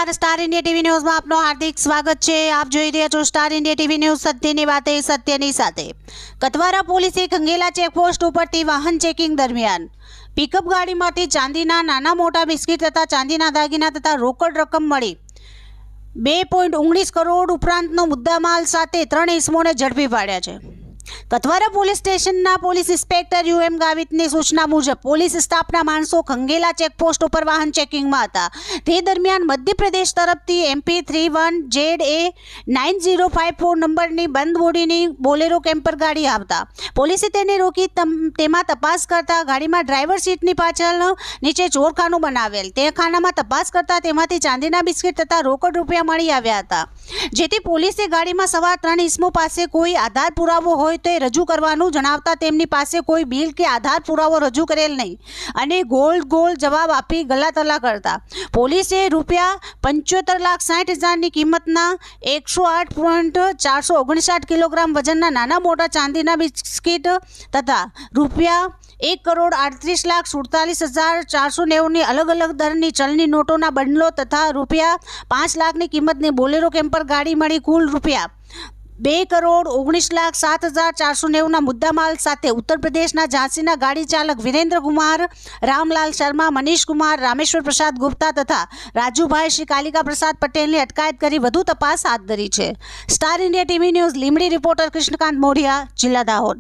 નમસ્કાર, star India TV ન્યૂઝમાં આપનું હાર્દિક સ્વાગત છે। આપ જોઈ રહ્યા છો સ્ટાર ઇન્ડિયા ટીવી ન્યૂઝ, સત્યની વાતે સત્યની સાથે। કતવારા પોલીસે ખંગેલા ચેકપોસ્ટ ઉપરથી વાહન ચેકિંગ દરમિયાન પિકઅપ ગાડીમાંથી ચાંદીના નાના મોટા બિસ્કિટ તથા ચાંદીના દાગીના તથા રોકડ રકમ મળી 2.19 કરોડ ઉપરાંતનો મુદ્દામાલ સાથે 3 ઇસમોને ઝડપી પાડ્યા છે। કતવારા પોલીસ સ્ટેશનના પોલીસ ઇન્સ્પેક્ટર યુએમ ગાવિતની સૂચના મુજબ પોલીસ સ્ટાફના માણસો ખંગેલા ચેકપોસ્ટ ઉપર વાહન ચેકિંગમાં હતા। તે દરમિયાન મધ્યપ્રદેશ તરફથી MP31ZA9054 નંબરની બંધ બોડીની બોલેરો કેમ્પર ગાડી આવતા પોલીસે તેને રોકી તેમાં તપાસ કરતા ગાડીમાં ડ્રાઈવર સીટની પાછળ નીચે ચોરખાનું બનાવેલ તે ખાનામાં તપાસ કરતા તેમાંથી ચાંદીના બિસ્કિટ તથા રોકડ રૂપિયા મળી આવ્યા હતા, જેથી પોલીસે ગાડીમાં સવાર 3 ઇસમો પાસે કોઈ આધાર પુરાવો હોય તે રજૂ કરવાનું જણાવતા તેમની પાસે કોઈ બિલ કે આધાર પુરાવો રજૂ કરેલ નહીં અને ગોળ જવાબ આપી ગલાતલા કરતા પોલીસે ₹75,60,000ની કિંમતના 108.459 કિલોગ્રામ વજનના નાના મોટા ચાંદીના બિસ્કિટ તથા ₹1,38,47,490ની અલગ અલગ દરની ચલણી નોટોના બંડલો તથા ₹5 લાખની કિંમતની બોલેરો કેમ્પર ગાડી મળી કુલ ₹2,19,07,490ના મુદ્દામાલ સાથે ઉત્તર પ્રદેશના ઝાંસીના ગાડી ચાલક વિરેન્દ્ર કુમાર, રામલાલ શર્મા, મનીષ કુમાર, રામેશ્વર પ્રસાદ ગુપ્તા તથા રાજુભાઈ શ્રી કાલિકા પ્રસાદ પટેલની અટકાયત કરી વધુ તપાસ હાથ ધરી છે। Star India TV news Limbdi reporter Krishnakant Modhiya, જિલ્લા દાહોદ।